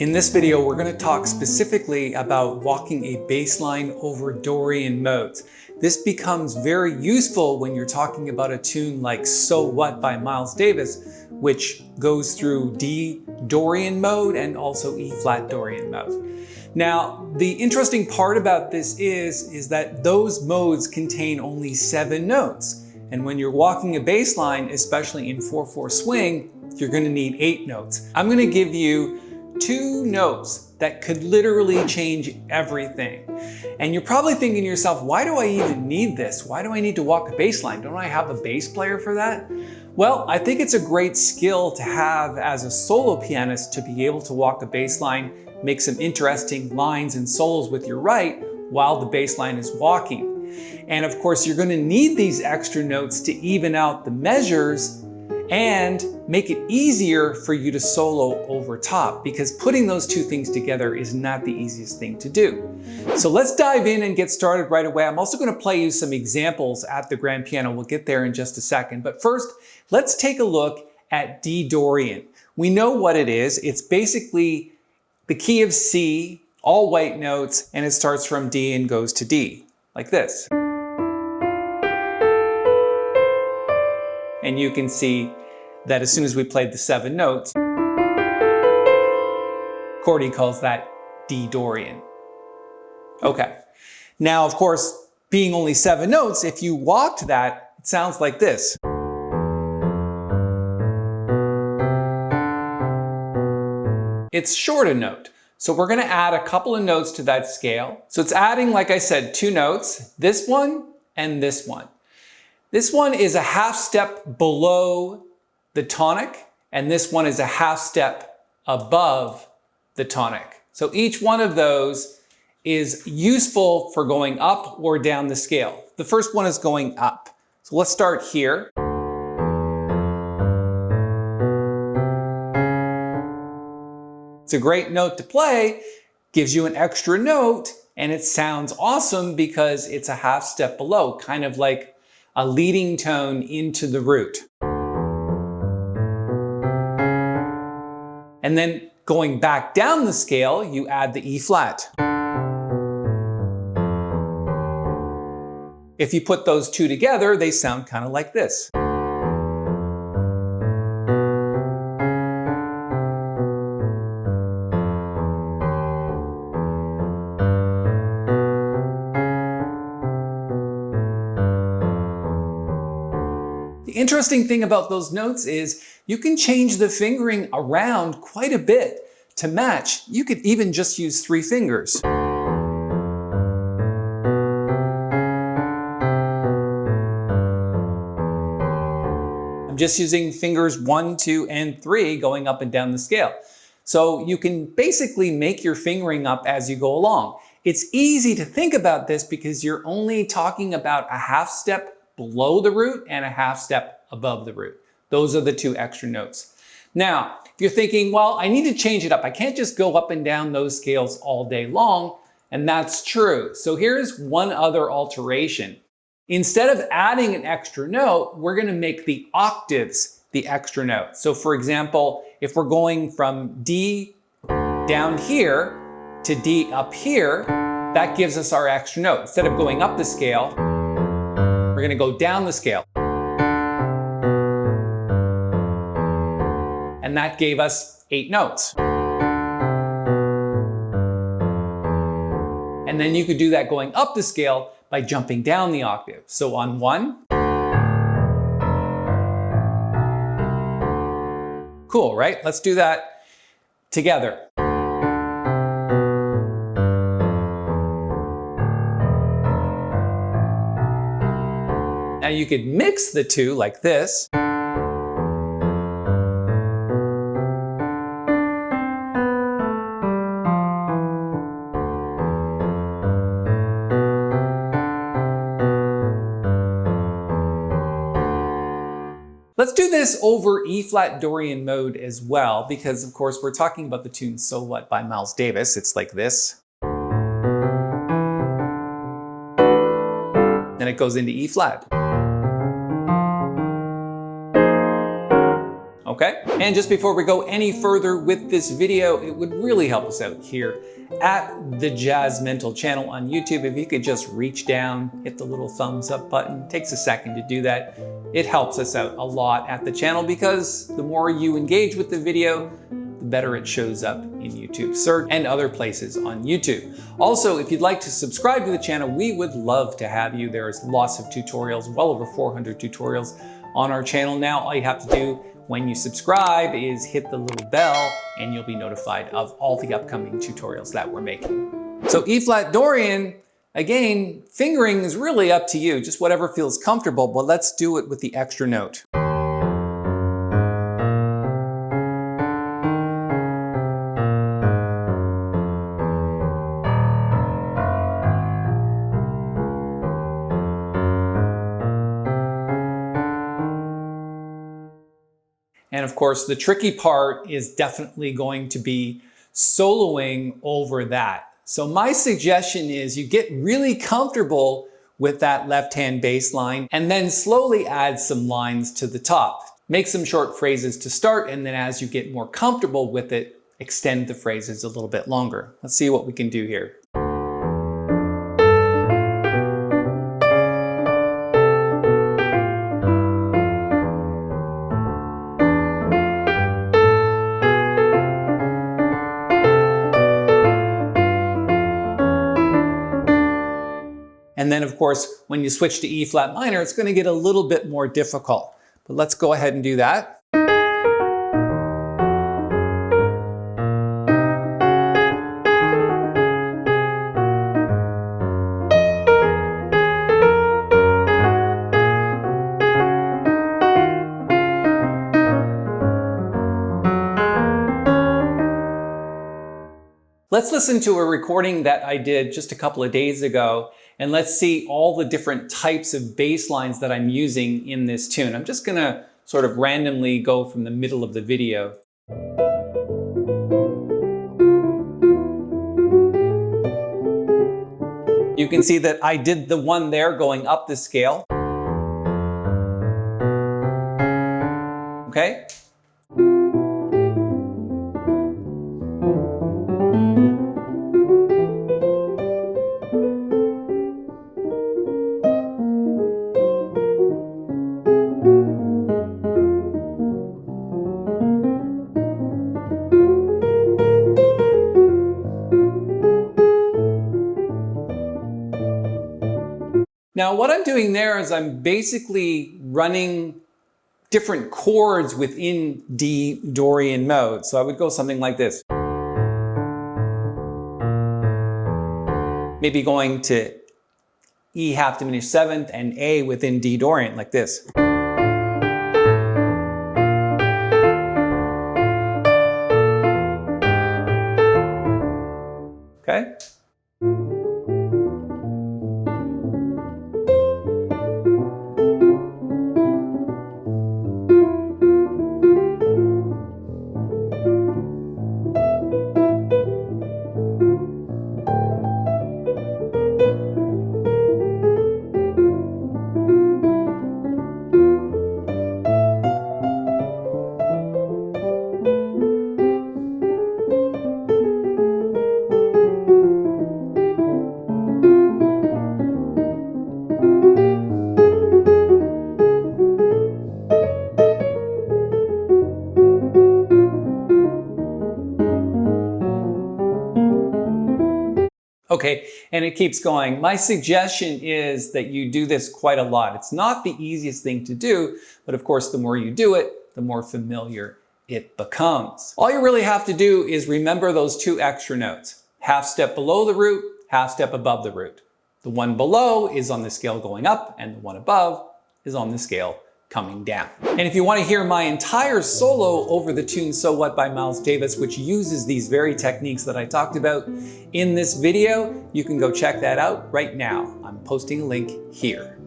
In this video, we're going to talk specifically about walking a bass line over Dorian modes. This becomes very useful when you're talking about a tune like So What by Miles Davis, which goes through D Dorian mode and also E flat Dorian mode. Now, the interesting part about this is that those modes contain only 7 notes. And when you're walking a bass line, especially in 4/4 swing, you're going to need 8 notes. I'm going to give you 2 notes that could literally change everything. And you're probably thinking to yourself, why do I even need this? Why do I need to walk a bass line? Don't I have a bass player for that? Well, I think it's a great skill to have as a solo pianist to be able to walk a bass line, make some interesting lines and solos with your right while the bass line is walking. And of course, you're going to need these extra notes to even out the measures and make it easier for you to solo over top, because putting those 2 things together is not the easiest thing to do. So let's dive in and get started right away. I'm also going to play you some examples at the grand piano. We'll get there in just a second. But first, let's take a look at D Dorian. We know what it is. It's basically the key of C, all white notes, and it starts from D and goes to D, like this. And you can see that as soon as we played the 7 notes, Cordy calls that D Dorian. Okay. Now, of course, being only 7 notes, if you walked that, it sounds like this. It's short a note. So we're going to add a couple of notes to that scale. So it's adding, like I said, 2 notes, this one and this one. This one is a half step below the tonic, and this one is a half step above the tonic. So each one of those is useful for going up or down the scale. The first one is going up. So let's start here. It's a great note to play, gives you an extra note, and it sounds awesome because it's a half step below, kind of like a leading tone into the root. And then going back down the scale, you add the E flat. If you put those 2 together, they sound kind of like this. The interesting thing about those notes is you can change the fingering around quite a bit to match. You could even just use 3 fingers. I'm just using fingers 1, 2, and 3 going up and down the scale. So you can basically make your fingering up as you go along. It's easy to think about this because you're only talking about a half step below the root and a half step above the root. Those are the 2 extra notes. Now, if you're thinking, well, I need to change it up. I can't just go up and down those scales all day long, and that's true. So here's one other alteration. Instead of adding an extra note, we're going to make the octaves the extra note. So for example, if we're going from D down here to D up here, that gives us our extra note. Instead of going up the scale, we're going to go down the scale. And that gave us 8 notes. And then you could do that going up the scale by jumping down the octave. So on 1. Cool, right? Let's do that together. Now you could mix the 2 like this. Let's do this over E flat Dorian mode as well, because of course we're talking about the tune So What by Miles Davis. It's like this. Then it goes into E flat. okay? And just before we go any further with this video, it would really help us out here at the JazzMentl channel on YouTube if you could just reach down, hit the little thumbs up button. It takes a second to do that. It helps us out a lot at the channel because the more you engage with the video, the better it shows up in YouTube search and other places on YouTube. Also, if you'd like to subscribe to the channel, we would love to have you. There's lots of tutorials, well over 400 tutorials on our channel now. All you have to do when you subscribe is hit the little bell and you'll be notified of all the upcoming tutorials that we're making. So E-flat Dorian, again, fingering is really up to you, just whatever feels comfortable, but let's do it with the extra note. And of course, the tricky part is definitely going to be soloing over that. So my suggestion is you get really comfortable with that left-hand bass line and then slowly add some lines to the top. Make some short phrases to start, and then as you get more comfortable with it, extend the phrases a little bit longer. Let's see what we can do here. And then of course, when you switch to E flat minor, it's going to get a little bit more difficult. But let's go ahead and do that. Let's listen to a recording that I did just a couple of days ago, and let's see all the different types of bass lines that I'm using in this tune. I'm just gonna sort of randomly go from the middle of the video. You can see that I did the one there going up the scale. Okay? Now what I'm doing there is I'm basically running different chords within D Dorian mode. So I would go something like this. Maybe going to E half diminished seventh and A within D Dorian like this. Okay? Okay, and it keeps going. My suggestion is that you do this quite a lot. It's not the easiest thing to do, but of course, the more you do it, the more familiar it becomes. All you really have to do is remember those two extra notes. Half step below the root, half step above the root. The one below is on the scale going up, and the one above is on the scale coming down. And if you want to hear my entire solo over the tune So What by Miles Davis, which uses these very techniques that I talked about in this video, you can go check that out right now. I'm posting a link here.